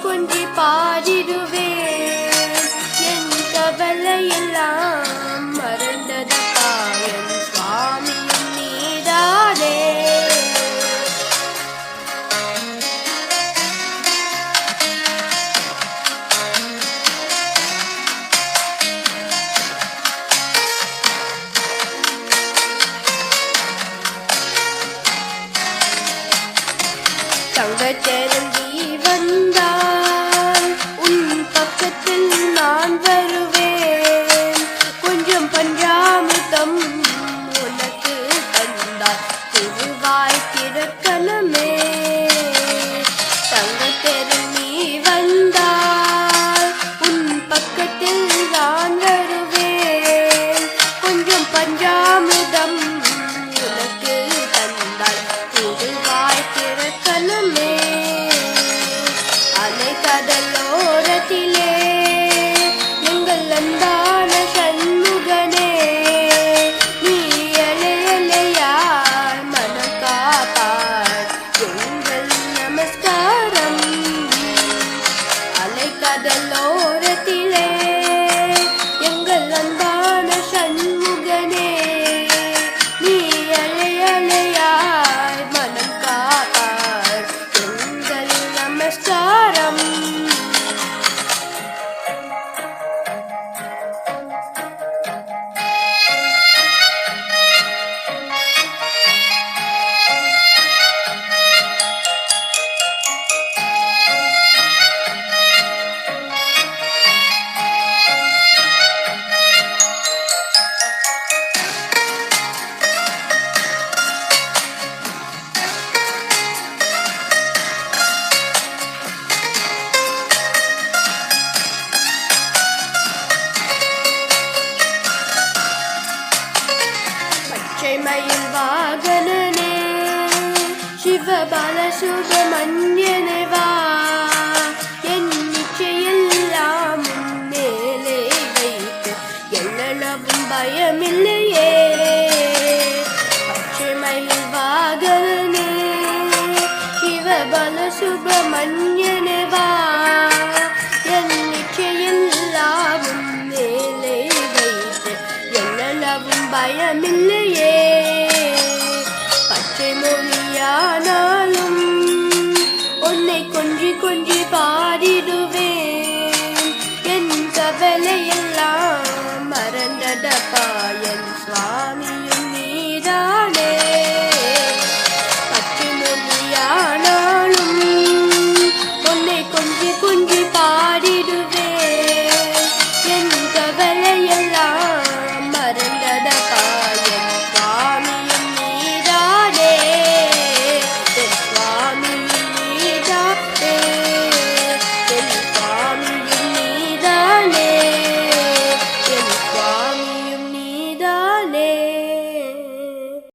கொஞ்சி பாடிடுவேன். என் கவலையெல்லாம் மறந்ததப்பா என் சுவாமியும் நீதானே. தங்கச்சேரந்தி வந்தால் உன் பக்கத்தில் நான் வருவேன். கொஞ்சம் பஞ்சாமிர்தம் உனக்கு தந்தால் திருவாய் திறக்கணுமே. தங்கச்சேரந்தி வந்தால் உன் பக்கத்தில் நான் வருவேன். கொஞ்சம் பஞ்சாமிர்தம் உனக்கு தந்தால் திருவாய் திறக்கணுமே. அலைக்கடலோரத்திலே எங்கள் அன்பான சண்முகனே, நீ அலையலையாய் மனம் காப்பாய் எங்கள் நமஸ்காரம். அலைக்கடலோரத்திலே எங்கள் அன்பான சண்முகனே, நீ அலையலையாய் மனம் காப்பாய் எங்கள் நமஸ்காரம். பச்சை மயில் வாகனனே, சிவபால சுத